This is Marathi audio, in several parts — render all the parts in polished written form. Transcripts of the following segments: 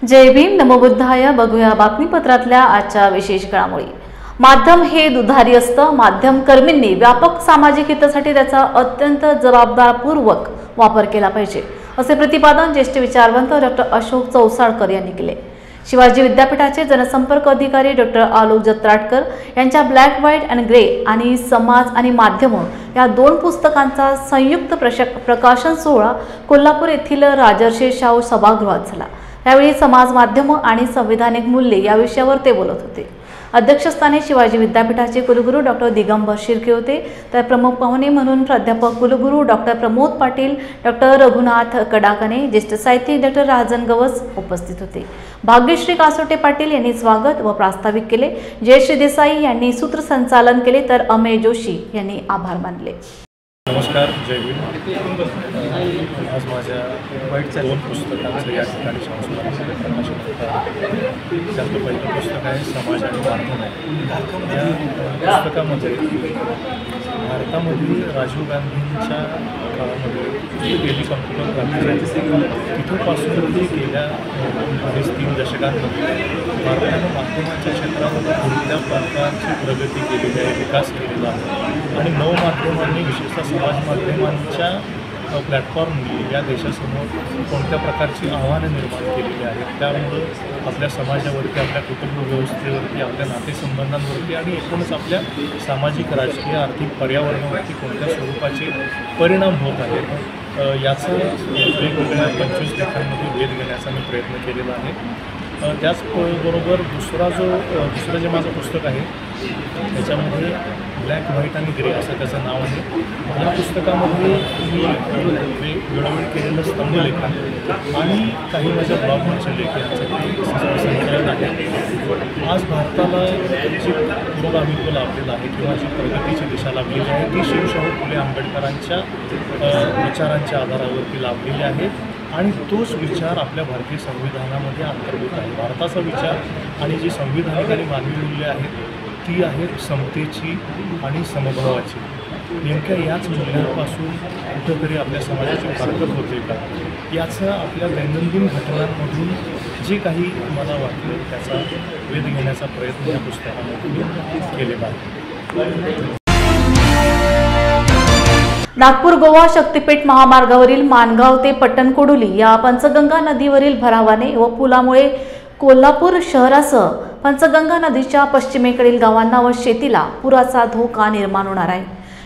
जय भीम नमो बुद्धाय। बघूया बातमीपत्रातल्या आजच्या विशेष घडामोडी। माध्यम हे दुधारी असतं। माध्यम कर्मींनी व्यापक सामाजिक हितासाठी त्याचा अत्यंत जबाबदारपूर्वक वापर केला पाहिजे, असे प्रतिपादन ज्येष्ठ विचारवंत डॉक्टर अशोक चौसाळकर यांनी केले। शिवाजी विद्यापीठाचे जनसंपर्क अधिकारी डॉक्टर आलोक जत्राटकर यांच्या ब्लॅक व्हाईट अँड ग्रे आणि समाज आणि माध्यम या दोन पुस्तकांचा संयुक्त प्रकाशन सोहळा कोल्हापूर येथील राजर्षी शाहू सभागृहात झाला। यावेळी समाज माध्यम आणि संविधानिक मूल्ये या विषयावर ते बोलत होते। अध्यक्षस्थानी शिवाजी विद्यापीठाचे कुलगुरू डॉक्टर दिगंबर शिर्के होते, तर प्रमुख पाहुणे म्हणून प्राध्यापक कुलगुरू डॉक्टर प्रमोद पाटील, डॉक्टर रघुनाथ कडाकणे, ज्येष्ठ साहित्यिक डॉक्टर राजन गवस उपस्थित होते। भाग्यश्री कासोटे पाटील यांनी स्वागत व प्रास्ताविक केले। जयश्री देसाई यांनी सूत्रसंचालन केले, तर अमेय जोशी यांनी आभार मानले। नमस्कार, जय भीम। आज माझ्या दोन पुस्तकांचं या ठिकाणी संस्मरण प्रकाशन होत आहे। त्यातलं पहिलं पुस्तक आहे समाज आणि माध्यम। या पुस्तकामध्ये भारतामधील राजीव गांधींच्या काळामध्ये पहिली कॉम्प्युटर क्रांती झाली, तिथूनपासून ती गेल्या 3 दशकांमध्ये भारताने माध्यमांच्या क्षेत्रामध्ये कोणत्या प्रकारची प्रगती केलेली आहे, विकास केलेला आहे आणि नवमाध्यमांनी विशेषतः समाज माध्यमांच्या प्लॅटफॉर्मनी या देशासमोर कोणत्या प्रकारची आव्हानं निर्माण केलेली आहेत। त्यामुळं आपल्या समाजावरती, आपल्या कुटुंब व्यवस्थेवरती, आपल्या नातेसंबंधांवरती आणि एकूणच आपल्या सामाजिक, राजकीय, आर्थिक पर्यावरणावरती कोणत्या स्वरूपाचे परिणाम होत आहेत याचं वेगवेगळ्या 25 लेखांमध्ये वेध घेण्याचा मी प्रयत्न केलेला आहे। त्याचबरोबर दुसरं जे माझं पुस्तक आहे त्याच्यामध्ये ब्लॅक व्हाईट आणि ग्रे असं त्याचं नाव आहे। या पुस्तकामध्ये मी वेळोवेळी केलेलं स्तंभलेखन आणि काही माझ्या ब्लॉगवरचे लेख यांचं संकलन आहे। आज भारताला जी पुरोगामित्व लाभलेलं आहे किंवा जी प्रगतीची दिशा लाभलेली आहे ती शिवशाहू फुले आंबेडकरांच्या विचारांच्या आधारावरती लाभलेली आहे आणि तोच विचार आपल्या भारतीय संविधानामध्ये अंतर्भूत आहे। भारताचा विचार आणि जी संविधानिक आणि मानवी मूल्ये आहेत ती आहेत समतेची आणि समभावाची। नेमक्या याच मूल्यांपासून कुठंतरी आपल्या समाजाची फारकत होते का, याचं आपल्या दैनंदिन घटनांमधून जे काही मला वाटलं त्याचा वेध घेण्याचा प्रयत्न या पुस्तकामध्ये केलेला आहे। नागपूर गोवा शक्तीपीठ महामार्गावरील माणगाव ते पट्टणकोडोली या पंचगंगा नदीवरील भरावाने व पुलामुळे कोल्हापूर शहरासह पंचगंगा नदीच्या पश्चिमेकडील गावांना व शेतीला पुराचा धोका निर्माण होणार आहे।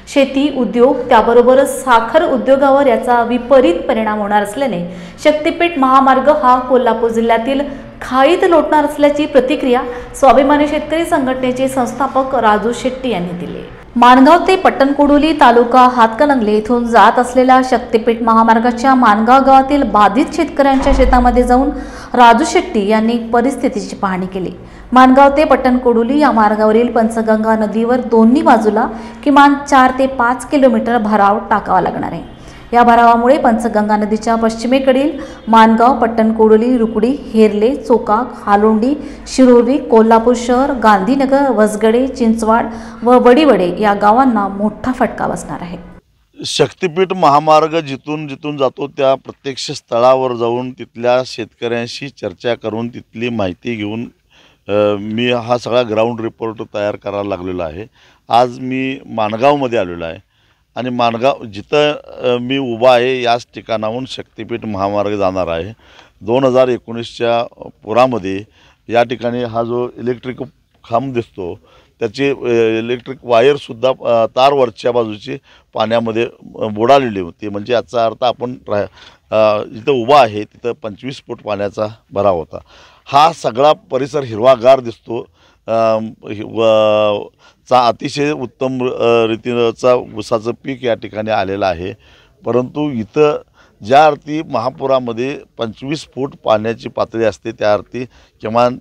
शेती, उद्योग त्याबरोबरच साखर उद्योगावर याचा विपरीत परिणाम होणार असल्याने शक्तीपीठ महामार्ग हा कोल्हापूर जिल्ह्यातील खाईत लोटणार असल्याची प्रतिक्रिया स्वाभिमानी शेतकरी संघटनेचे संस्थापक राजू शेट्टी यांनी दिली। माणगाव ते पट्टणकोडोली तालुका हातकणंगले येथून जात असलेल्या शक्तीपीठ महामार्गाच्या माणगाव गावातील बाधित शेतकऱ्यांच्या शेतामध्ये जाऊन राजू शेट्टी यांनी परिस्थितीची पाहणी केली। माणगाव ते पट्टणकोडोली या मार्गावरील पंचगंगा नदीवर दोन्ही बाजूला किमान 4 ते 5 किलोमीटर भराव टाकावा लागणार आहे। या भरावामुळे पंचगंगा नदीच्या पश्चिमेकडील माणगाव, पट्टणकोडोली, रुकडी, हेरले, चोकाक, हालोंडी, शिरोरी, कोल्हापूर शहर, गांधीनगर, वसगडे, चिंचवाड व वडीवडे या गावांना मोठा फटका बसणार आहे। शक्तीपीठ महामार्ग जिथून जातो त्या प्रत्यक्ष स्थळावर जाऊन तिथल्या शेतकऱ्यांशी चर्चा करून तिथली माहिती घेऊन मी हा सगळा ग्राउंड रिपोर्ट तयार करायला लागलेला आहे। आज मी माणगावमध्ये आलेलो आहे आणि माणगाव जिथं मी उभा आहे याच ठिकाणाहून शक्तीपीठ महामार्ग जाणार आहे। 2019च्या पुरामध्ये या ठिकाणी हा जो इलेक्ट्रिक खांब दिसतो त्याची इलेक्ट्रिक वायरसुद्धा तार वरच्या बाजूची पाण्यामध्ये बुडालेली होती। म्हणजे याचा अर्थ आपण जिथं उभा आहे तिथं 25 फूट पाण्याचा भराव होता। हा सगळा परिसर हिरवागार दिसतो अतिशय उत्तम रीतीचा ऊसाचं पीक या ठिकाणी आलेलं आहे। परंतु इथं ज्या अर्थी महापुरामध्ये 25 फूट पाण्याची पातळी असते त्या अर्थी किमान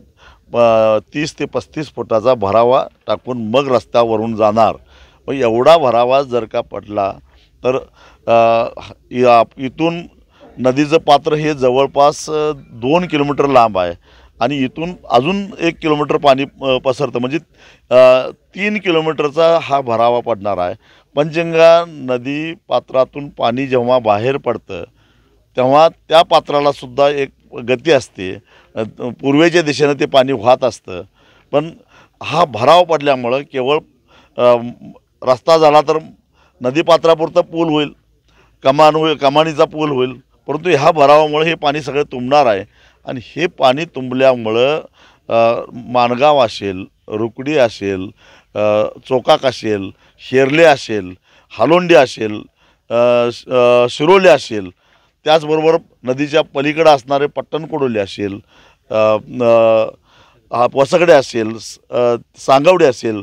30 ते 35 फुटाचा भरावा टाकून मग रस्त्यावरून जाणार। मग एवढा भरावा जर का पडला तर इथून नदीचं पात्र हे जवळपास 2 किलोमीटर लांब आहे आणि इथून अजून 1 किलोमीटर पाणी पसरतं, म्हणजे 3 किलोमीटरचा हा भरावा पडणार आहे। पंचगंगा नदी पात्रातून पाणी जेव्हा बाहेर पडतं तेव्हा त्या पात्राला सुद्धा एक गती असते, पूर्वेच्या दिशेनं ते पाणी वाहत असतं. पण हा भराव पडल्यामुळं केवळ रस्ता झाला तर नदीपात्रापुरता पूल होईल, कमानीचा पूल होईल, परंतु ह्या भरावामुळे हे पाणी सगळं तुंबणार आहे. आणि हे पाणी तुंबल्यामुळं माणगाव असेल, रुकडी असेल, चोकाक असेल, शेरले असेल, हालोंडी असेल, शिरोली असेल, त्याचबरोबर नदीच्या पलीकडे असणारे पट्टणकोडोली असेल, वसगडे असेल, सांगवडे असेल,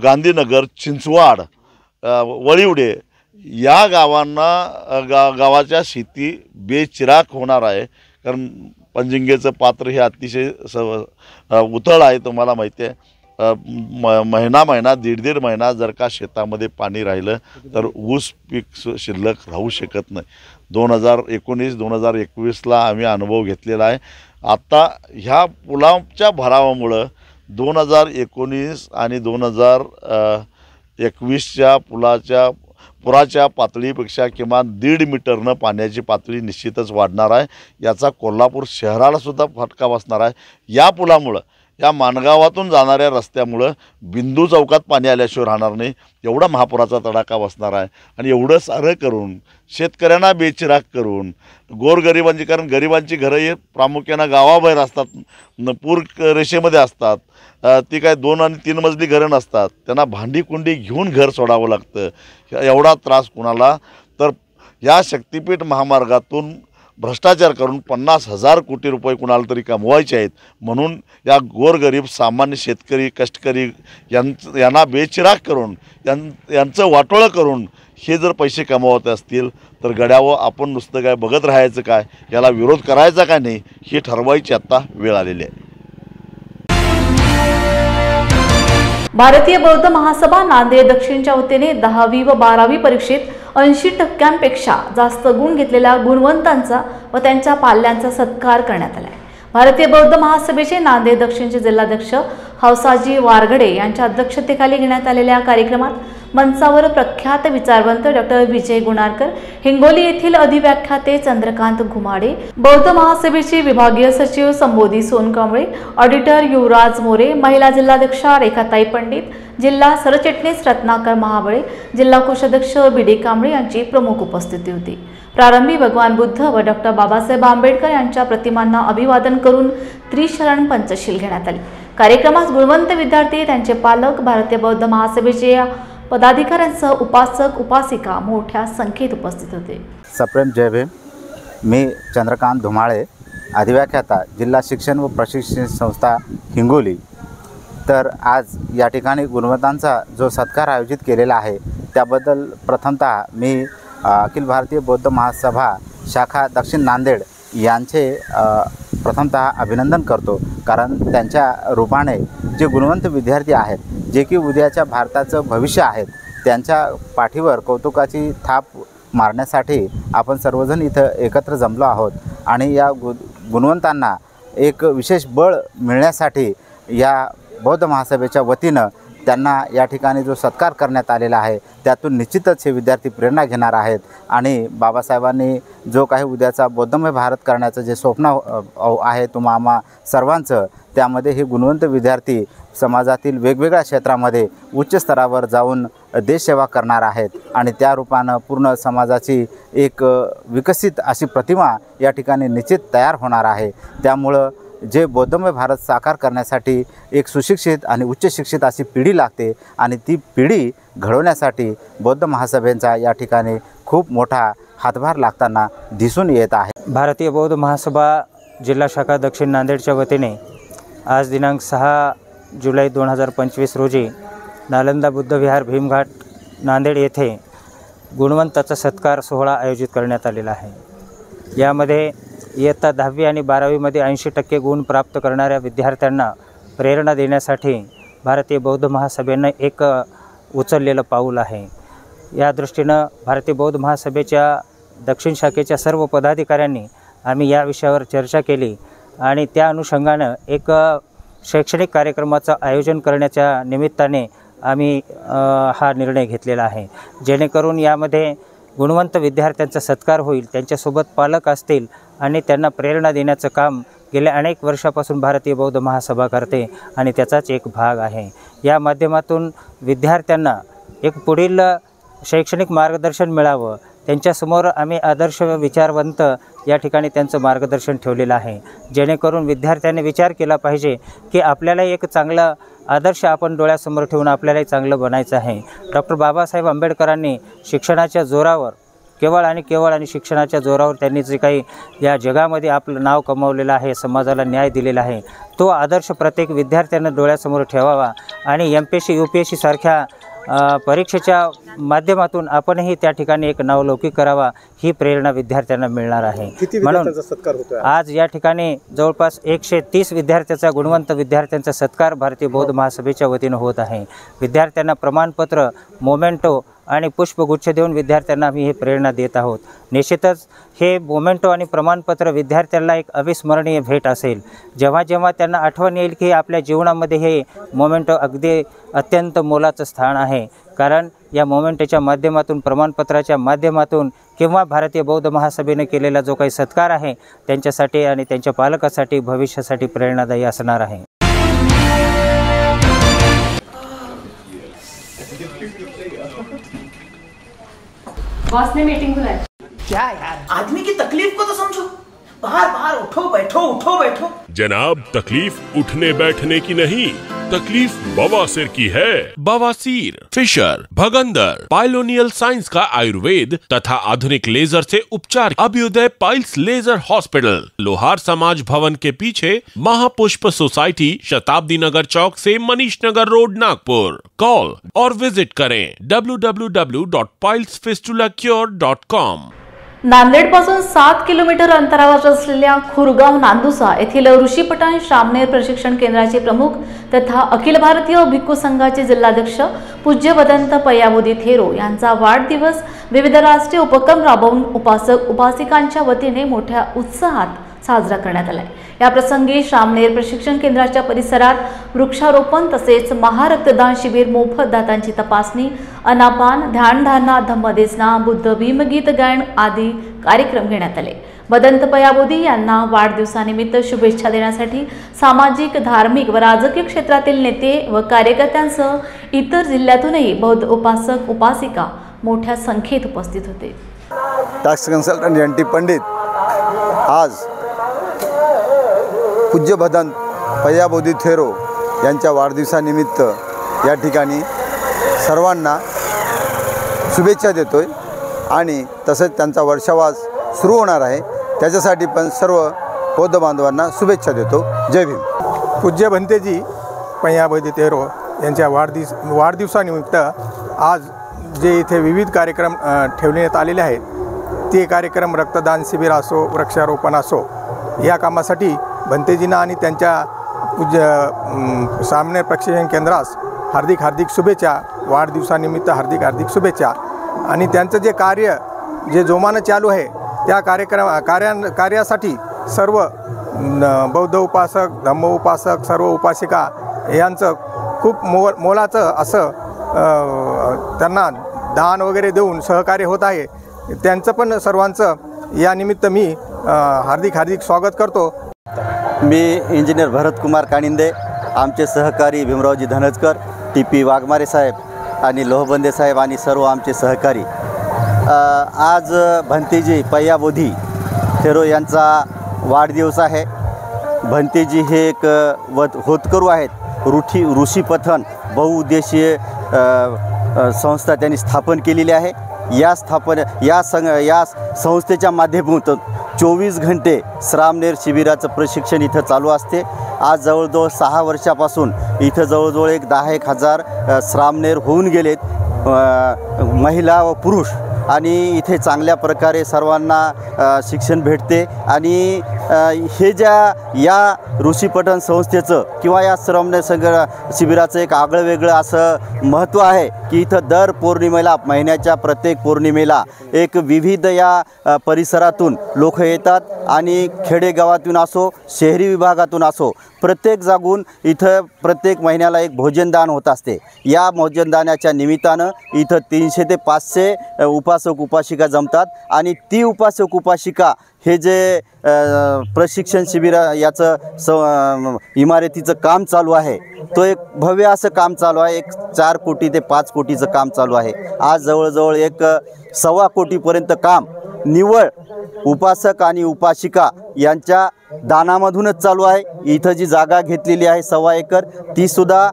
गांधीनगर, चिंचवाड, वळिवडे या गावांना गावाच्या शेती बेचिराख होणार आहे. कारण पंजिंगेचं पात्र हे अतिशय उथळ आहे, तुम्हाला माहिती आहे. महिना दीड महिना जर का शेतामध्ये पाणी राहिलं तर ऊस पीक शिल्लक राहू शकत नाही. 2019-2021ला आम्ही अनुभव घेतलेला आहे. आता ह्या पुलाच्या भरावामुळं 2019 आणि 2021च्या पुराच्या पातळीपेक्षा किमान 1.5 मीटरनं पाण्याची पातळी निश्चितच वाढणार आहे. याचा कोल्हापूर शहरालासुद्धा फटका बसणार आहे. या पुलामुळं, या माणगावातून जाणाऱ्या रस्त्यामुळं बिंदू चौकात पाणी आल्याशिवाय राहणार नाही, एवढा महापुराचा तडाखा बसणार आहे. आणि एवढं सारं करून शेतकऱ्यांना बेचिराख करून गोरगरिबांची, कारण गरिबांची घरं हे प्रामुख्यानं गावाबाहेर असतात, पूर रेषेमध्ये असतात, ती काय 2 आणि 3 मजली घरं नसतात, त्यांना भांडी-कुंडी घेऊन घर सोडावं लागतं. एवढा त्रास कुणाला, तर या शक्तिपीठ महामार्गातून भ्रष्टाचार करून 50,000 कोटी रुपये कुणाला तरी कमवायचे आहेत. म्हणून या गोरगरीब सामान्य शेतकरी, कष्टकरी यांना बेचिराख करून, यांचं वाटोळं करून हे जर पैसे कमवत असतील तर गड्यावर आपण नुसतं काय बघत राहायचं काय, याला विरोध करायचा का नाही, हे ठरवायची आत्ता वेळ आलेली आहे. भारतीय बौद्ध महासभा नांदेड दक्षिणच्या वतीने 10वी व 12वी परीक्षेत 80% जास्त गुण घेतलेल्या गुणवंतांचा व त्यांच्या पाल्यांचा सत्कार करण्यात आला. भारतीय बौद्ध महासभेचे नांदेड दक्षिणचे जिल्हाध्यक्ष हौसाजी वारगडे यांच्या अध्यक्षतेखाली घेण्यात आलेल्या कार्यक्रमात मंचावर प्रख्यात विचारवंत डॉक्टर विजय गुणारकर, हिंगोली येथील अधिव्याख्याते चंद्रकांत घुमाडे, बौद्ध महासभेचे विभागीय सचिव संबोधी सोनकांबळे, ऑडिटर युवराज मोरे, महिला जिल्हाध्यक्षा रेखाताई पंडित, जिल्हा सरचिटणीस रत्नाकर महाबळे, जिल्हा कोषाध्यक्ष बी.डी. कांबळे यांची प्रमुख उपस्थिती होती. प्रारंभी भगवान बुद्ध व डॉक्टर बाबासाहेब आंबेडकर यांच्या प्रतिमांना अभिवादन करून त्रिशरण पंचशील घेण्यात आले. कार्यक्रमात गुणवंत विद्यार्थी, त्यांचे पालक, भारतीय बौद्ध महासभेचे पदाधिकाऱ्यांसह उपासक उपासिका मोठ्या संख्येत उपस्थित होते. सप्रेम जय भीम. मी चंद्रकांत धुमाळे, अधिव्याख्याता, जिल्हा शिक्षण व प्रशिक्षण संस्था हिंगोली. तर आज या ठिकाणी गुणवंतांचा जो सत्कार आयोजित केलेला आहे त्याबद्दल प्रथमतः मी अखिल भारतीय बौद्ध महासभा शाखा दक्षिण नांदेड यांचे प्रथमतः अभिनंदन करतो. कारण त्यांच्या रूपाने जे गुणवंत विद्यार्थी आहेत, जे की उद्याच्या भारताचं भविष्य आहेत, त्यांच्या पाठीवर कौतुकाची थाप मारण्यासाठी आपण सर्वजण इथं एकत्र जमलो आहोत. आणि या गुणवंतांना एक विशेष बळ मिळण्यासाठी या बौद्ध महासभेच्या वतीनं त्यांना या ठिकाणी जो सत्कार करण्यात आलेला आहे त्यातून निश्चितच हे विद्यार्थी प्रेरणा घेणार आहेत. आणि बाबासाहेबांनी जो काही उद्याचा बौद्धमय भारत करण्याचं जे स्वप्न आहे तुम्हा आम्हा सर्वांचं, त्यामध्ये हे गुणवंत विद्यार्थी समाजातील वेगवेगळ्या क्षेत्रामध्ये उच्च स्तरावर जाऊन देशसेवा करणार आहेत. आणि त्या रूपानं पूर्ण समाजाची एक विकसित अशी प्रतिमा या ठिकाणी निश्चित तयार होणार आहे. त्यामुळं जे बौद्धमय भारत साकार करण्यासाठी एक सुशिक्षित आणि उच्च शिक्षित अशी पिढी लागते आणि ती पिढी घडवण्यासाठी बौद्ध महासभेचा या ठिकाणी खूप मोठा हातभार लागताना दिसून येत आहे. भारतीय बौद्ध महासभा जिल्हा शाखा दक्षिण नांदेडच्या वतीने आज दिनांक 6 जुलै 2025 रोजी नालंदा बुद्ध विहार भीमघाट नांदेड येथे गुणवंताचा सत्कार सोहळा आयोजित करण्यात आलेला आहे. यामध्ये इयत्ता 10वी आणि 12वीमध्ये 80% गुण प्राप्त करणाऱ्या विद्यार्थ्यांना प्रेरणा देण्यासाठी भारतीय बौद्ध महासभेनं एक उचललेलं पाऊल आहे. या दृष्टीनं भारतीय बौद्ध महासभेच्या दक्षिण शाखेच्या सर्व पदाधिकाऱ्यांनी आम्ही या विषयावर चर्चा केली आणि त्या अनुषंगानं एक शैक्षणिक कार्यक्रमाचं आयोजन करण्याच्या निमित्ताने आम्ही हा निर्णय घेतलेला आहे. जेणेकरून यामध्ये गुणवंत विद्यार्थ्यांचा सत्कार होईल, त्यांच्यासोबत पालक असतील आणि त्यांना प्रेरणा देण्याचं काम गेल्या अनेक वर्षापासून भारतीय बौद्ध महासभा करते आणि त्याचाच एक भाग आहे। या माध्यमातून विद्यार्थ्यांना एक पुढील शैक्षणिक मार्गदर्शन मिळावं, त्यांच्यासमोर आम्ही आदर्श विचारवंत या ठिकाणी त्यांचं मार्गदर्शन ठेवलेलं आहे, जेणेकरून विद्यार्थ्यांनी विचार केला पाहिजे की आपल्याला एक चांगला आदर्श आपण डोळ्यासमोर ठेवून आपल्यालाही चांगलं बनायचं आहे। डॉक्टर बाबासाहेब आंबेडकरांनी शिक्षणाच्या जोरावर केवळ शिक्षणाच्या जोरावर त्यांनी जे काही या जगामध्ये आपलं नाव कमावलेलं आहे, समाजाला न्याय दिलेला आहे, तो आदर्श प्रत्येक विद्यार्थ्यांना डोळ्यासमोर ठेवावा आणि MPSC UPSC सारख्या परीक्षेच्या माध्यमातून आपणही त्या ठिकाणी एक नावलौकिक करावा, ही प्रेरणा विद्यार्थ्यांना मिळणार आहे। म्हणून आज या ठिकाणी जवळपास 130 विद्यार्थ्यांचा गुणवंत विद्यार्थ्यांचा सत्कार भारतीय बौद्ध महासभेच्या वतीनं होत आहे। विद्यार्थ्यांना प्रमाणपत्र, मोमेंटो आणि पुष्पगुच्छ देऊन विद्यार्थ्यांना आम्ही हे प्रेरणा देत आहोत। निश्चितच हे मोमेंटो आणि प्रमाणपत्र विद्यार्थ्यांना एक अविस्मरणीय भेट असेल। जेव्हा जेव्हा त्यांना आठवण येईल की आपल्या जीवनामध्ये हे मोमेंटो अगदी अत्यंत मोलाचं स्थान आहे, कारण या मोमेंटोच्या माध्यमातून, प्रमाणपत्राच्या माध्यमातून किंवा भारतीय बौद्ध महासभेने केलेला जो काही सत्कार आहे त्यांच्यासाठी आणि त्यांच्या पालकासाठी भविष्यासाठी प्रेरणादायी असणार आहे। बॉस ने मीटिंग बुलाई। क्या यार, आदमी की तकलीफ को तो समझो। बाहर बाहर उठो बैठो। जनाब, तकलीफ उठने बैठने की नहीं, तकलीफ बवासीर की है। बवासीर, फिशर, भगंदर, पाइलोनियल साइंस का आयुर्वेद तथा आधुनिक लेजर से उपचार। अभ्युदय पाइल्स लेजर हॉस्पिटल, लोहार समाज भवन के पीछे, महापुष्प सोसाइटी, शताब्दी नगर चौक से मनीष नगर रोड, नागपुर। कॉल और विजिट करें www.pilesfistulacure.com। नांदेडपासून 7 किलोमीटर अंतरावर असलेल्या खुरगाव नांदुसा येथील ऋषीपटन श्रामणेर प्रशिक्षण केंद्राचे प्रमुख तथा अखिल भारतीय भिक्खू संघाचे जिल्हाध्यक्ष पूज्य भदंत पयाबोधी थेरो यांचा वाढदिवस विविध राष्ट्रीय उपक्रम राबवून उपासक उपासिकांच्या वतीने मोठ्या उत्साहात साजरा करण्यात आला। या प्रसंगी श्रामणेर प्रशिक्षण केंद्राच्या परिसरात वृक्षारोपण तसेच महारक्तदान शिबिर, मोफत दातांची तपासणी, अनापान, ध्यानधारणा, धम्मदेसना, बुद्ध भीमगीत गायन आदी कार्यक्रम घेण्यात आले। भदंत पयाबोधी यांना वाढदिवसानिमित्त शुभेच्छा देण्यासाठी सामाजिक, धार्मिक व राजकीय क्षेत्रातील नेते व कार्यकर्त्यांसह इतर जिल्ह्यातूनही बौद्ध उपासक उपासिका मोठ्या संख्येत उपस्थित होते। टॅक्स कन्सल्टंट NT पंडित आज पूज्य भदंत पयाबोधी थेरो यांच्या वाढदिवसानिमित्त या ठिकाणी सर्वांना शुभेच्छा देतोय आणि तसेच त्यांचा वर्षावास सुरू होणार आहे, त्याच्यासाठी पण सर्व बौद्ध बांधवांना शुभेच्छा देतो। जय भीम। पूज्य भंतेजी पयाबोधी थेरो यांच्या वाढदिवसानिमित्त आज जे इथे विविध कार्यक्रम ठेवण्यात आलेले आहेत, ते कार्यक्रम रक्तदान शिबिर असो, वृक्षारोपण असो, या कामासाठी भंतेजींना आणि त्यांच्या पूज्य श्रामणेर प्रशिक्षण केंद्रास हार्दिक शुभेच्छा। वाढदिवसानिमित्त हार्दिक शुभेच्छा। आणि त्यांचं जे कार्य जे जोमानं चालू आहे त्या कार्यासाठी सर्व बौद्ध उपासक, धम्म उपासक, सर्व उपासिका यांचं खूप मोलाचं असं त्यांना दान वगैरे देऊन सहकार्य होत आहे। त्यांचं पण सर्वांचं या निमित्त मी हार्दिक स्वागत करतो। मी इंजिनियर भरत कुमार कानिंदे, आमचे सहकारी भीमरावजी धनजकर, TP वाघमारे साहेब आणि लोहबंदे साहेब आणि सर्व आमचे सहकारी, आज भंतेजी पयाबोधी थेरो यांचा वाढदिवस आहे। भंतेजी हे एक होतकरू आहेत। ऋषीपठन बहुउद्देशीय संस्था त्यांनी स्थापन केलेली आहे। या संस्थेच्या माध्यमातून 24 घंटे श्रामणेर शिबिराचं प्रशिक्षण इथं चालू असते। आज जवळजवळ 6 वर्षापासून इथं जवळजवळ 10-1 हजार श्रामणेर होऊन गेलेत, महिला व पुरुष, आणि इथे चांगल्या प्रकारे सर्वांना शिक्षण भेटते। आणि हे या ऋषीपठन संस्थेचं किंवा या श्रामणेर शिबिराचं एक आगळं वेगळं असं महत्त्व आहे की इथं दर पौर्णिमेला, महिन्याच्या प्रत्येक पौर्णिमेला एक विविध या परिसरातून लोक येतात आणि खेडेगावातून असो, शहरी विभागातून असो, प्रत्येक जागून इथं प्रत्येक महिन्याला एक भोजनदान होत असते। या भोजनदानाच्या निमित्तानं इथं 300 ते 500 उपासक उपासिका जमतात आणि ती उपासक उपासिका हे जे प्रशिक्षण शिबिर याचं इमारतीचं काम चालू आहे, तो एक भव्य असं काम चालू आहे. एक 4 कोटी ते 5 कोटीचं काम चालू आहे. आज जवळजवळ एक 1.25 कोटीपर्यंत काम निव्वळ उपासक आणि उपासिका यांच्या दानामधूनच चालू आहे. इथं जी जागा घेतलेली आहे 1.25 एकर, तीसुद्धा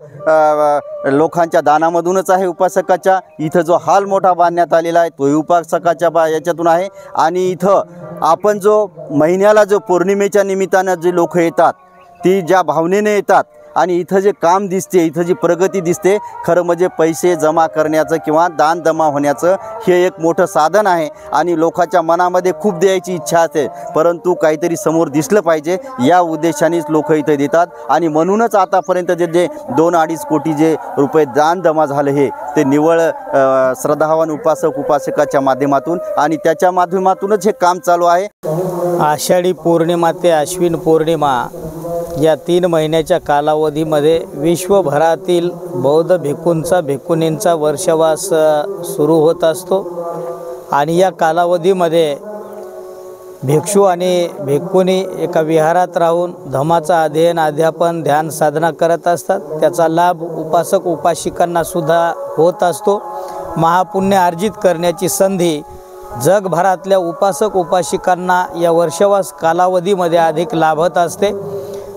लोकांच्या दानामधूनच आहे. उपासकाच्या इथं जो हॉल मोठा बांधण्यात आलेला आहे तोही उपासकाच्या याच्यातून आहे. आणि इथं आपण जो महिन्याला जो पौर्णिमेच्या निमित्तानं जे लोक येतात ती ज्या भावनेने येतात आणि इथं जे काम दिसते, इथं जी प्रगती दिसते, खरं म्हणजे पैसे जमा करण्याचं किंवा दान जमा होण्याचं हे एक मोठं साधन आहे. आणि लोकांच्या मनामध्ये खूप द्यायची इच्छा असते, परंतु काहीतरी समोर दिसलं पाहिजे या उद्देशानेच लोक इथं देतात. आणि म्हणूनच आतापर्यंत जे 2-2.5 कोटी जे रुपये दान जमा झालं हे ते निव्वळ श्रद्धावान उपासक उपासिकाच्या माध्यमातून आणि त्याच्या माध्यमातूनच हे काम चालू आहे. आषाढी पौर्णिमा ते अश्विन पौर्णिमा या 3 महिन्याच्या कालावधीमध्ये विश्वभरातील बौद्ध भिक्खूंचा भिक्खुनींचा वर्षावास सुरू होत असतो. आणि या कालावधीमध्ये भिक्षू आणि भिक्खुनी एका विहारात राहून धम्माचं अध्ययन अध्यापन ध्यान साधना करत असतात. त्याचा लाभ उपासक उपासिकांनासुद्धा होत असतो. महापुण्य अर्जित करण्याची संधी जगभरातल्या उपासक उपासिकांना या वर्षावास कालावधीमध्ये अधिक लाभत असते.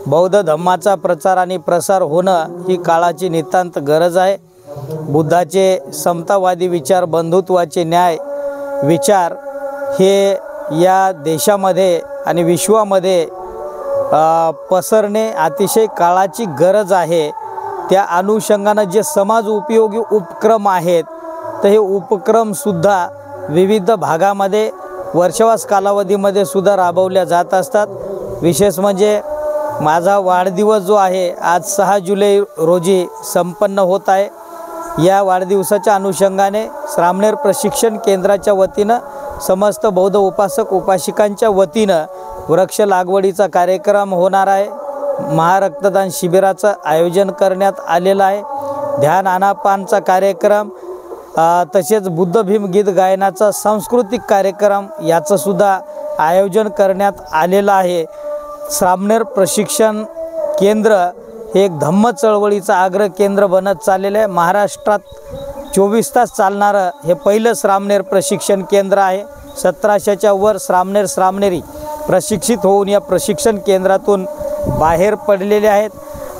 बौद्ध धम्माचा प्रचार आणि प्रसार होणं ही काळाची नितांत गरज आहे. बुद्धाचे समतावादी विचार, बंधुत्वाचे न्याय विचार हे या देशामध्ये आणि विश्वामध्ये पसरणे अतिशय काळाची गरज आहे. त्या अनुषंगानं जे समाज उपयोगी उपक्रम आहेत तर हे उपक्रमसुद्धा विविध भागामध्ये वर्षावास कालावधीमध्ये सुद्धा राबवल्या जात असतात. विशेष म्हणजे माझा वाढदिवस जो आहे आज 6 जुलै रोजी संपन्न होत आहे. या वाढदिवसाच्या अनुषंगाने श्रामणेर प्रशिक्षण केंद्राच्या वतीनं समस्त बौद्ध उपासक उपासिकांच्या वतीनं वृक्ष लागवडीचा कार्यक्रम होणार आहे. महारक्तदान शिबिराचं आयोजन करण्यात आलेलं आहे. ध्यान आनापानचा कार्यक्रम तसेच बुद्ध भीम गीत गायनाचा सांस्कृतिक कार्यक्रम याचंसुद्धा आयोजन करण्यात आलेलं आहे. श्रामणेर प्रशिक्षण केंद्र हे एक धम्म चळवळीचं आग्रह केंद्र बनत चाललेलं आहे. महाराष्ट्रात 24 तास चालणारं हे पहिलं श्रामणेर प्रशिक्षण केंद्र आहे. 1700च्या वर श्रामणेरी प्रशिक्षित होऊन या प्रशिक्षण केंद्रातून बाहेर पडलेले आहेत.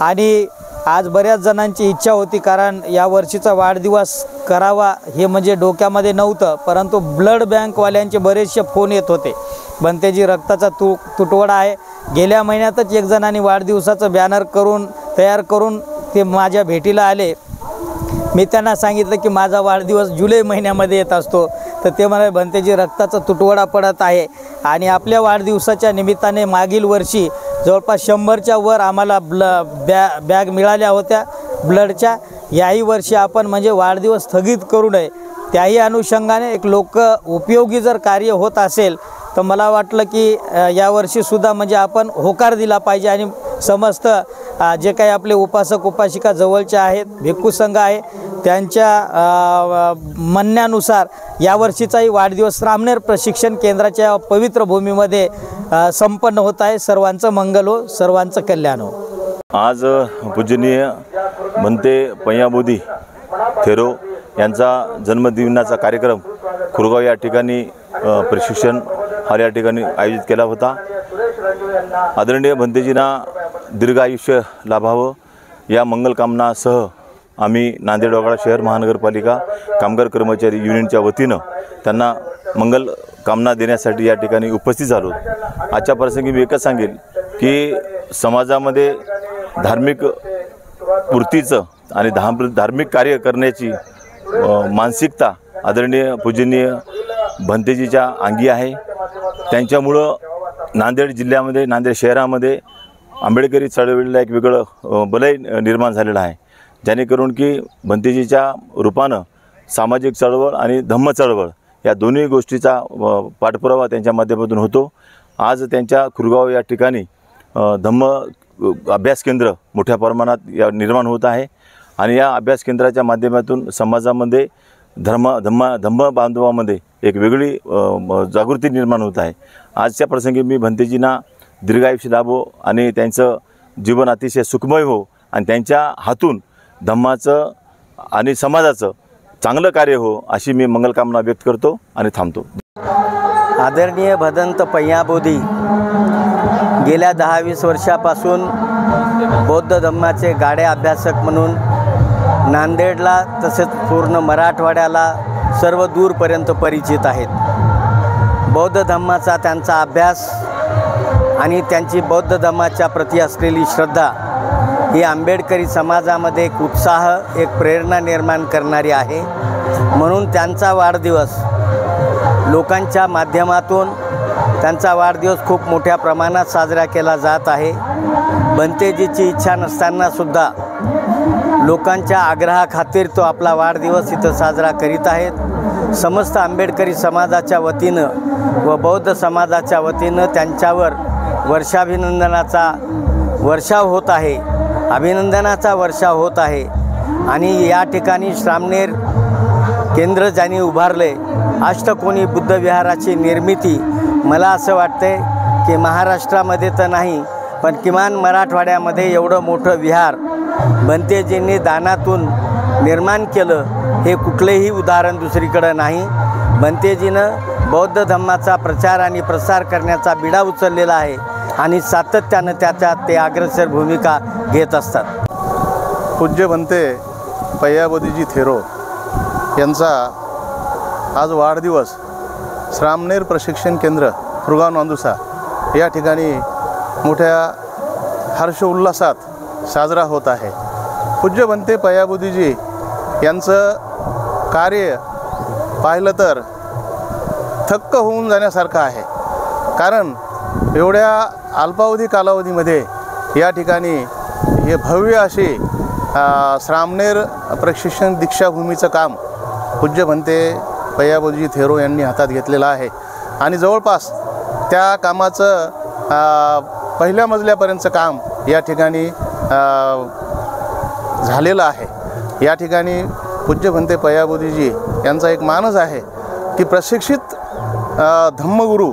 आणि आज बऱ्याच जणांची इच्छा होती, कारण या वर्षीचा वाढदिवस करावा हे म्हणजे डोक्यामध्ये नव्हतं, परंतु ब्लड बँकवाल्यांचे बरेचसे फोन येत होते. बनतेजी रक्ताचा तुटवडा आहे. गेल्या महिन्यातच एक जणांनी वाढदिवसाचं बॅनर तयार करून ते माझ्या भेटीला आले. मी त्यांना सांगितलं की माझा वाढदिवस जुलै महिन्यामध्ये येत असतो. तर ते म्हणाले बनतेजी रक्ताचा तुटवडा पडत आहे. आणि आपल्या वाढदिवसाच्या निमित्ताने मागील वर्षी जवळपास 100च्या वर आम्हाला बॅग मिळाल्या होत्या ब्लडच्या. याही वर्षी आपण म्हणजे वाढदिवस स्थगित करू नये. त्याही अनुषंगाने एक लोक उपयोगी जर कार्य होत असेल तर मला वाटलं की यावर्षीसुद्धा म्हणजे आपण होकार दिला पाहिजे. आणि समस्त जे काही आपले उपासक उपासिका जवळचे आहेत, भिक्खू संघ आहे, त्यांच्या म्हणण्यानुसार यावर्षीचाही वाढदिवस श्रामणेर प्रशिक्षण केंद्राच्या पवित्र भूमीमध्ये संपन्न होत आहे. सर्वांचं मंगल हो, सर्वांचं कल्याण हो. आज पूजनीय बनते पय्याबोधी थेरो यांचा जन्मदिनाचा कार्यक्रम खुरगाव या ठिकाणी प्रशिक्षण हॉल या ठिकाणी आयोजित केला होता. आदरणीय बनतेजींना दीर्घ आयुष्य लाभावं या मंगलकामनासह आम्ही नांदेड वगळा शहर महानगरपालिका कामगार कर्मचारी युनियनच्या वतीनं त्यांना मंगल कामना देण्यासाठी या ठिकाणी उपस्थित झालो. आजच्या प्रसंगी मी एकच सांगेल की समाजामध्ये धार्मिक वृत्तीचं आणि धार्मिक कार्य करण्याची मानसिकता आदरणीय पूजनीय भंतेजीच्या अंगी आहे. त्यांच्यामुळं नांदेड जिल्ह्यामध्ये, नांदेड शहरामध्ये आंबेडकरी चळवळीला एक वेगळं बलय निर्माण झालेलं आहे, जेणेकरून की भंतेजीच्या रूपानं सामाजिक चळवळ आणि धम्म चळवळ या दोन्ही गोष्टीचा पाठपुरावा त्यांच्या माध्यमातून होतो. आज त्यांच्या खुरगाव या ठिकाणी धम्म अभ्यास केंद्र मोठ्या प्रमाणात निर्माण होत आहे. आणि या अभ्यास केंद्राच्या माध्यमातून समाजामध्ये धम्म बांधवामध्ये एक वेगळी जागृती निर्माण होत आहे। आजच्या प्रसंगी मी भंतेजींना दीर्घायुष्य लाभो आणि त्यांचं जीवन अतिशय सुखमय हो आणि त्यांच्या हातून धम्माचं आणि समाजाचं चांगलं कार्य हो अशी मी मंगलकामना व्यक्त करतो आणि थांबतो। आदरणीय भदंत पय्याबोधी गेल्या 10-20 वर्षापासून बौद्ध धम्माचे गाडे अभ्यासक म्हणून नांदेडला तसेच पूर्ण मराठवाड्याला सर्व दूरपर्यंत परिचित आहेत। बौद्ध धम्माचा त्यांचा अभ्यास आणि त्यांची बौद्ध धम्माच्या प्रती असलेली श्रद्धा ही आंबेडकरी समाजामध्ये एक उत्साह, एक प्रेरणा निर्माण करणारी आहे। म्हणून त्यांचा वाढदिवस लोकांच्या माध्यमातून त्यांचा वाढदिवस खूप मोठ्या प्रमाणात साजरा केला जात आहे। भंतेजीची इच्छा नसताना सुद्धा लोकांच्या आग्रहाखातीर तो आपला वाढदिवस इथं साजरा करीत आहेत। समस्त आंबेडकरी समाजाच्या वतीनं व बौद्ध समाजाच्या वतीनं त्यांच्यावर वर्षाभिनंदनाचा वर्षाव होत आहे, अभिनंदनाचा वर्षाव होत आहे। आणि या ठिकाणी श्रामनेर केंद्र ज्यांनी उभारले अष्टकोनी बुद्ध विहाराची निर्मिती, मला असं वाटते की महाराष्ट्रामध्ये तर नाही पण किमान मराठवाड्यामध्ये एवढं मोठं विहार भंतेजींनी दानातून निर्माण केलं हे कुठलेही उदाहरण दुसरीकडं नाही। भंतेजीनं बौद्ध धम्माचा प्रचार आणि प्रसार करण्याचा बिडा उचललेला आहे आणि सातत्यानं त्याच्यात ते अग्रेसर भूमिका घेत असतात। पूज्य भंते पय्याबोधीजी थेरो यांचा आज वाढदिवस श्रामनेर प्रशिक्षण केंद्र फुरगाव नांदुसा या ठिकाणी मोठ्या हर्ष उल्हासात साजरा होत आहे। पूज्य भंते पय्याबोधीजी यांचं कार्य पाहिलं तर थक्क होऊन जाण्यासारखं आहे, कारण एवढ्या अल्पावधी कालावधीमध्ये या ठिकाणी हे भव्य असे श्रामनेर प्रशिक्षण दीक्षाभूमीचं काम पूज्य भंते पय्याबोधीजी थेरो यांनी हातात घेतलेलं आहे आणि जवळपास त्या कामाचं पहिल्या मजल्यापर्यंतचं काम या ठिकाणी झालेलं आहे। या ठिकाणी पूज्य भंते पय्याबोधीजी यांचा एक मानस आहे की प्रशिक्षित धम्मगुरू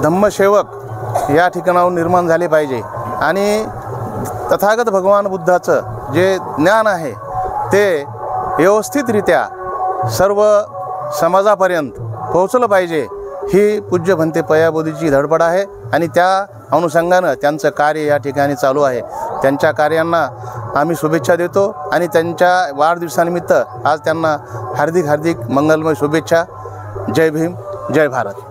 धम्मसेवक या ठिकाणाहून निर्माण झाले पाहिजे आणि तथागत भगवान बुद्धाचं जे ज्ञान आहे ते व्यवस्थितरित्या सर्व समाजापर्यंत पोहोचलं पाहिजे, ही पूज्य भंते पय्याबोधीची धडपड आहे आणि त्या अनुषंगानं त्यांचं कार्य या ठिकाणी चालू आहे। त्यांच्या कार्यांना आम्ही शुभेच्छा देतो आणि त्यांच्या वाढदिवसानिमित्त आज त्यांना हार्दिक मंगलमय शुभेच्छा। जय भीम, जय भारत।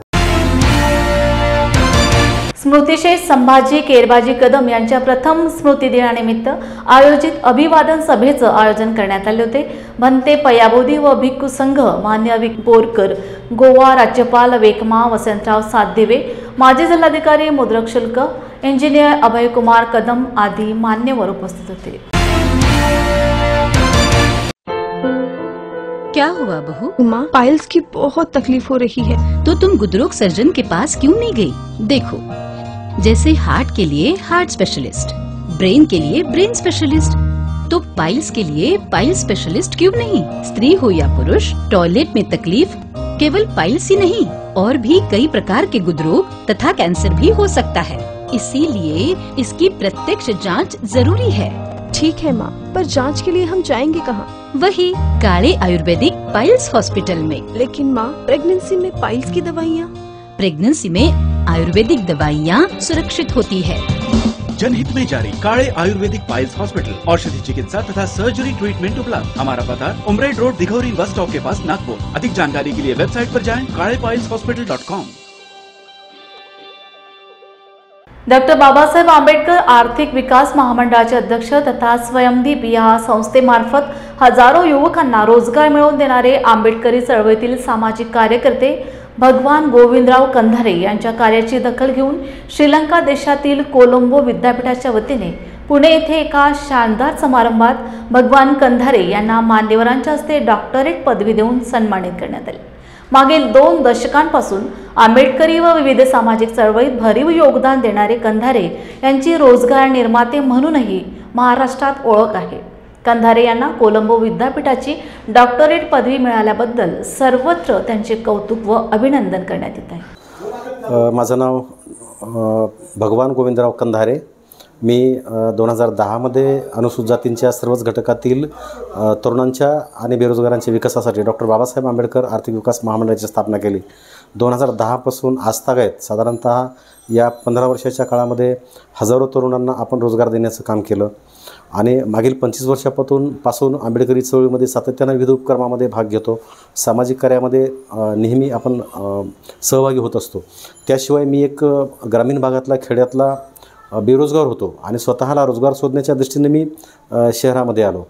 स्मृतिशेष संभाजी केरबाजी कदम यांच्या प्रथम स्मृती दिनानिमित्त आयोजित अभिवादन सभेचं आयोजन करण्यात आले होते। भंते पय्याबोधी व भिक्खू संघ, मान्य बोरकर, गोवा राज्यपाल वेकमा वसंतराव सातदिवे, माजी जिल्हाधिकारी मुद्रक शुल्क, इंजिनियर अभयकुमार कदम आदी मान्यवर उपस्थित होते। क्या हुआ बहू? माँ, पाइल्स की बहुत तकलीफ हो रही है। तो तुम गुदरोग सर्जन के पास क्यों नहीं गई? देखो, जैसे हार्ट के लिए हार्ट स्पेशलिस्ट, ब्रेन के लिए ब्रेन स्पेशलिस्ट, तो पाइल्स के लिए पाइल्स स्पेशलिस्ट क्यों नहीं? स्त्री हो या पुरुष, टॉयलेट में तकलीफ केवल पाइल्स ही नहीं और भी कई प्रकार के गुदरोग तथा कैंसर भी हो सकता है। इसीलिए इसकी प्रत्यक्ष जांच जरूरी है। ठीक है माँ, पर जांच के लिए हम जाएंगे कहाँ? वही काले आयुर्वेदिक पाइल्स हॉस्पिटल में। लेकिन माँ, प्रेगनेंसी में पाइल्स की दवाइयाँ? प्रेगनेंसी में आयुर्वेदिक दवाइयाँ सुरक्षित होती है। जनहित में जारी काले आयुर्वेदिक पाइल्स हॉस्पिटल, औषधि चिकित्सा तथा सर्जरी ट्रीटमेंट उपलब्ध। हमारा पता उमरेड रोड, दिघौरी बस स्टॉप के पास, नागपुर। अधिक जानकारी के लिए वेबसाइट पर जाएं kalepailshospital.com। डॉक्टर बाबासाहेब आंबेडकर आर्थिक विकास महामंडळाचे अध्यक्ष तथा स्वयंदीप या संस्थेमार्फत हजारो युवकांना रोजगार मिळवून देणारे आंबेडकरी चळवळीतील सामाजिक कार्यकर्ते भगवान गोविंदराव कंधारे यांच्या कार्याची दखल घेऊन श्रीलंका देशातील कोलंबो विद्यापीठाच्या वतीने पुणे येथे एका शानदार समारंभात भगवान कंधारे यांना मान्यवरांच्या हस्ते डॉक्टरेट पदवी देऊन सन्मानित करण्यात आले। मागील 2 दशकांपासून आंबेडकरी व विविध सामाजिक चळवळीत भरीव योगदान देणारे कंधारे यांची रोजगार निर्माते म्हणूनही महाराष्ट्रात ओळख आहे। कंधारे यांना कोलंबो विद्यापीठाची डॉक्टरेट पदवी मिळाल्याबद्दल सर्वत्र त्यांचे कौतुक व अभिनंदन करण्यात येत आहे। माझं नाव भगवान गोविंदराव कंधारे। मी 2010मध्ये अनुसूचित जातींच्या सर्वच घटकातील तरुणांच्या आणि बेरोजगारांच्या विकासासाठी डॉक्टर बाबासाहेब आंबेडकर आर्थिक विकास महामंडळाची स्थापना केली। 2010 पासून आजतागायत साधारणतः या 15 वर्षाच्या काळामध्ये हजारो तरुणांना आपण रोजगार देण्याचं काम केलं आणि मागील 25 वर्षापासून आंबेडकरी चळवळीमध्ये सातत्यानं विविध उपक्रमामध्ये भाग घेतो। सामाजिक कार्यामध्ये नेहमी आपण सहभागी होत असतो। त्याशिवाय मी एक ग्रामीण भागातला खेड्यातला बेरोजगार होतो आणि स्वतःला रोजगार शोधण्याच्या दृष्टीने मी शहरामध्ये आलो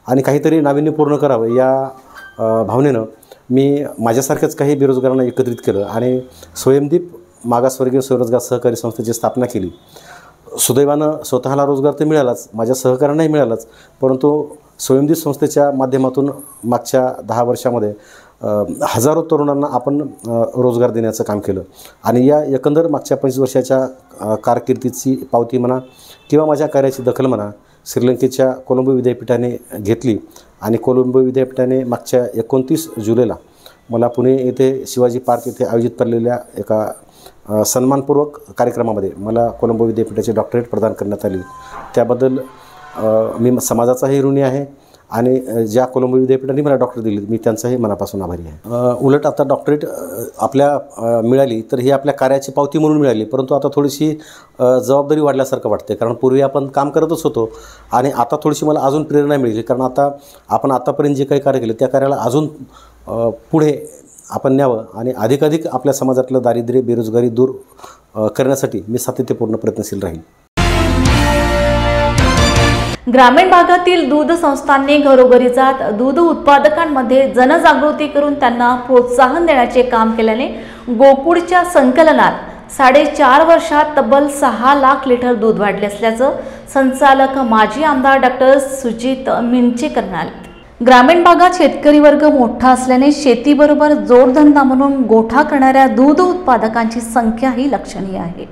आणि काहीतरी नाविन्यपूर्ण करावं या भावनेनं मी माझ्यासारख्याच काही बेरोजगारांना एकत्रित केलं आणि स्वयंदीप मागासवर्गीय स्वरोजगार सहकारी संस्थेची स्थापना केली। सुदैवानं स्वतःला रोजगार तर मिळालाच, माझ्या सहकार्यांनाही मिळालाच, परंतु स्वयंदीप संस्थेच्या माध्यमातून मागच्या 10 वर्षामध्ये हजारो तरुणांना आपण रोजगार देण्याचं काम केलं आणि या एकंदर मागच्या 25 वर्षाच्या कारकिर्दीची पावती म्हणा किंवा माझ्या कार्याची दखल म्हणा श्रीलंकेच्या कोलंबो विद्यापीठाने घेतली आणि कोलंबो विद्यापीठाने मागच्या 29 जुलैला मला पुणे येथे शिवाजी पार्क येथे आयोजित केलेल्या एका सन्मानपूर्वक कार्यक्रमामध्ये मला कोलंबो विद्यापीठाची डॉक्टरेट प्रदान करण्यात आली। त्याबद्दल मी समाजाचाही ऋणी आहे आणि ज्या कोलंबो विद्यापीठाने मला डॉक्टर दिली मी त्यांचाही मनापासून आभारी आहे। उलट आता डॉक्टरेट आपल्या मिळाली तर ही आपल्या कार्याची पावती म्हणून मिळाली, परंतु आता थोडीशी जबाबदारी वाढल्यासारखं वाटते, कारण पूर्वी आपण काम करतच होतो आणि आता थोडीशी मला अजून प्रेरणा मिळाली, कारण आता आपण आतापर्यंत जे काही कार्य केले त्या कार्याला अजून पुढे आपण न्यावं आणि अधिकाधिक आपल्या समाजातलं दारिद्र्य बेरोजगारी दूर करण्यासाठी मी सातत्यपूर्ण प्रयत्नशील राहील। ग्रामीण भागातील दूध संस्थांनी घरोघरी जात दूध उत्पादकांमध्ये जनजागृती करून त्यांना प्रोत्साहन देण्याचे काम केल्याने गोकुळच्या संकलनात 4.5 वर्षात तब्बल 6 लाख लिटर दूध वाढले असल्याचं संचालक माजी आमदार डॉक्टर सुजित मिंचेकर म्हणाले। ग्रामीण भागात शेतकरी वर्ग मोठा असल्याने शेतीबरोबर जोडधंदा म्हणून गोठा करणाऱ्या दूध उत्पादकांची संख्याही लक्षणीय आहे।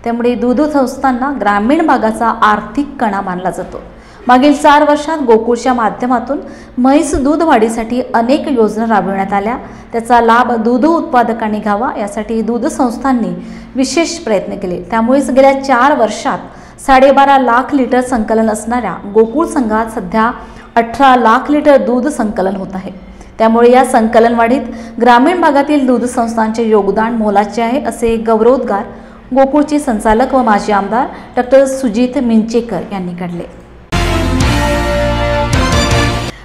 त्यामुळे दूध संस्थांना ग्रामीण भागाचा आर्थिक कणा मानला जातो। मागील 4 वर्षात गोकुळच्या माध्यमातून म्हैस दूध वाढीसाठी अनेक योजना राबविण्यात आल्या। त्याचा लाभ दूध उत्पादकांनी घ्यावा यासाठी दूध संस्थांनी विशेष प्रयत्न केले। त्यामुळेच गेल्या 4 वर्षात 12.5 लाख लिटर संकलन असणाऱ्या गोकुळ संघात सध्या 18 लाख लिटर दूध संकलन होत आहे। त्यामुळे या संकलन वाढीत ग्रामीण भागातील दूध संस्थांचे योगदान मोलाचे आहे असे गौरवोद्गार गोकुळचे संचालक व माजी आमदार डॉक्टर सुजित मिंचेकर यांनी काढले।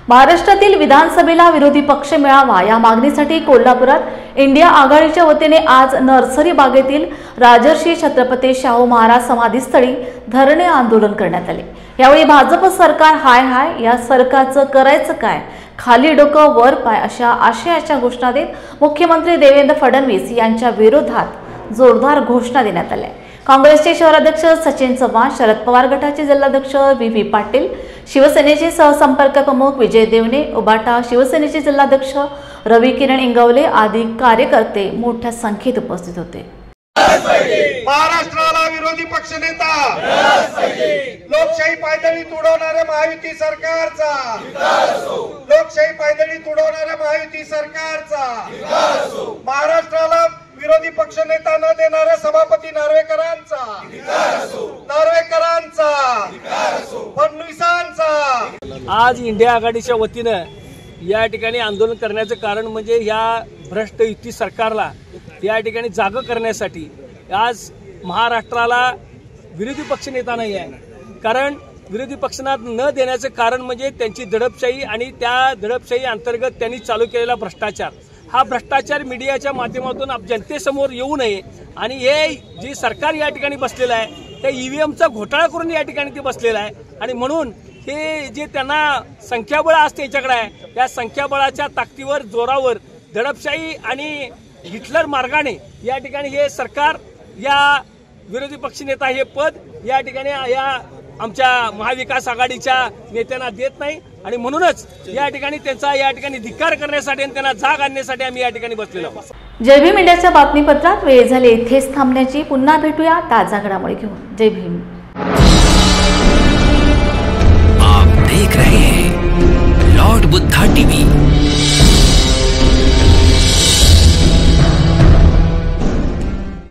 महाराष्ट्रातील विधानसभेला विरोधी पक्ष मिळावा या मागणीसाठी कोल्हापुरात इंडिया आघाडीच्या वतीने आज नर्सरी बागेतील राजर्षी छत्रपती शाहू महाराज समाधीस्थळी धरणे आंदोलन करण्यात आले। यावेळी भाजप सरकार हाय हाय, या सरकारचं करायचं काय, खाली डोकं वर पाय अशा आशयाच्या घोषणा देत मुख्यमंत्री देवेंद्र फडणवीस यांच्या विरोधात जोरदार घोषणा देण्यात आल्या। काँग्रेसचे शहराध्यक्ष सचिन चव्हाण, शरद पवार गटाचे जिल्हाध्यक्ष व्ही पाटील, शिवसेनेचे सहसंपर्क प्रमुख विजय देवणे, उबाटा शिवसेनेचे जिल्हाध्यक्ष रवी किरण इंगवले आदी कार्यकर्ते मोठ्या संख्येत उपस्थित होते। महाराष्ट्राला विरोधी पक्षनेता लोकशाही पायदळी तुडवणाऱ्या महायुती सरकारचा, लोकशाही पायदळी तुडवणाऱ्या महायुती सरकारचा, महाराष्ट्राला विरोधी पक्षनेता न देणाऱ्या सभापती नार्वेकरांचा, फडणवीसांचा। आज इंडिया आघाडीच्या वतीनं या ठिकाणी आंदोलन करण्याचं कारण म्हणजे या भ्रष्ट युती सरकारला या ठिकाणी जागं करण्यासाठी आज महाराष्ट्राला विरोधी पक्षनेता नाही आहे। कारण विरोधी पक्षांना न देण्याचं कारण म्हणजे त्यांची दडपशाही आणि त्या दडपशाही अंतर्गत त्यांनी चालू केलेला भ्रष्टाचार। हा भ्रष्टाचार मीडियाच्या माध्यमातून जनतेसमोर येऊ नये आणि हे जे सरकार या ठिकाणी बसलेलं आहे त्या ईव्हीएमचा घोटाळा करून या ठिकाणी ते बसलेलं आहे आणि म्हणून हे जे त्यांना संख्याबळ असते याच्याकडे आहे त्या संख्याबळाच्या ताकदीवर जोरावर दडपशाही आणि हिटलर मार्गाने या ठिकाणी हे सरकार या विरोधी पक्षनेता हे पद या ठिकाणी या आमच्या महाविकास आघाडीच्या नेत्यांना देत नाही आणि म्हणूनच या ठिकाणी त्यांचा या ठिकाणी धिक्कार करण्यासाठी आणि त्यांना जाग आणण्यासाठी आम्ही या ठिकाणी बसलेलो आहोत। जय भीम इंडियाच्या बातमीपत्रात वेळ झाली इथेच थांबण्याची। पुन्हा भेटूया ताजा घडामोडी घेऊन। जय भीम। आप देख रहे हैं टीव्ही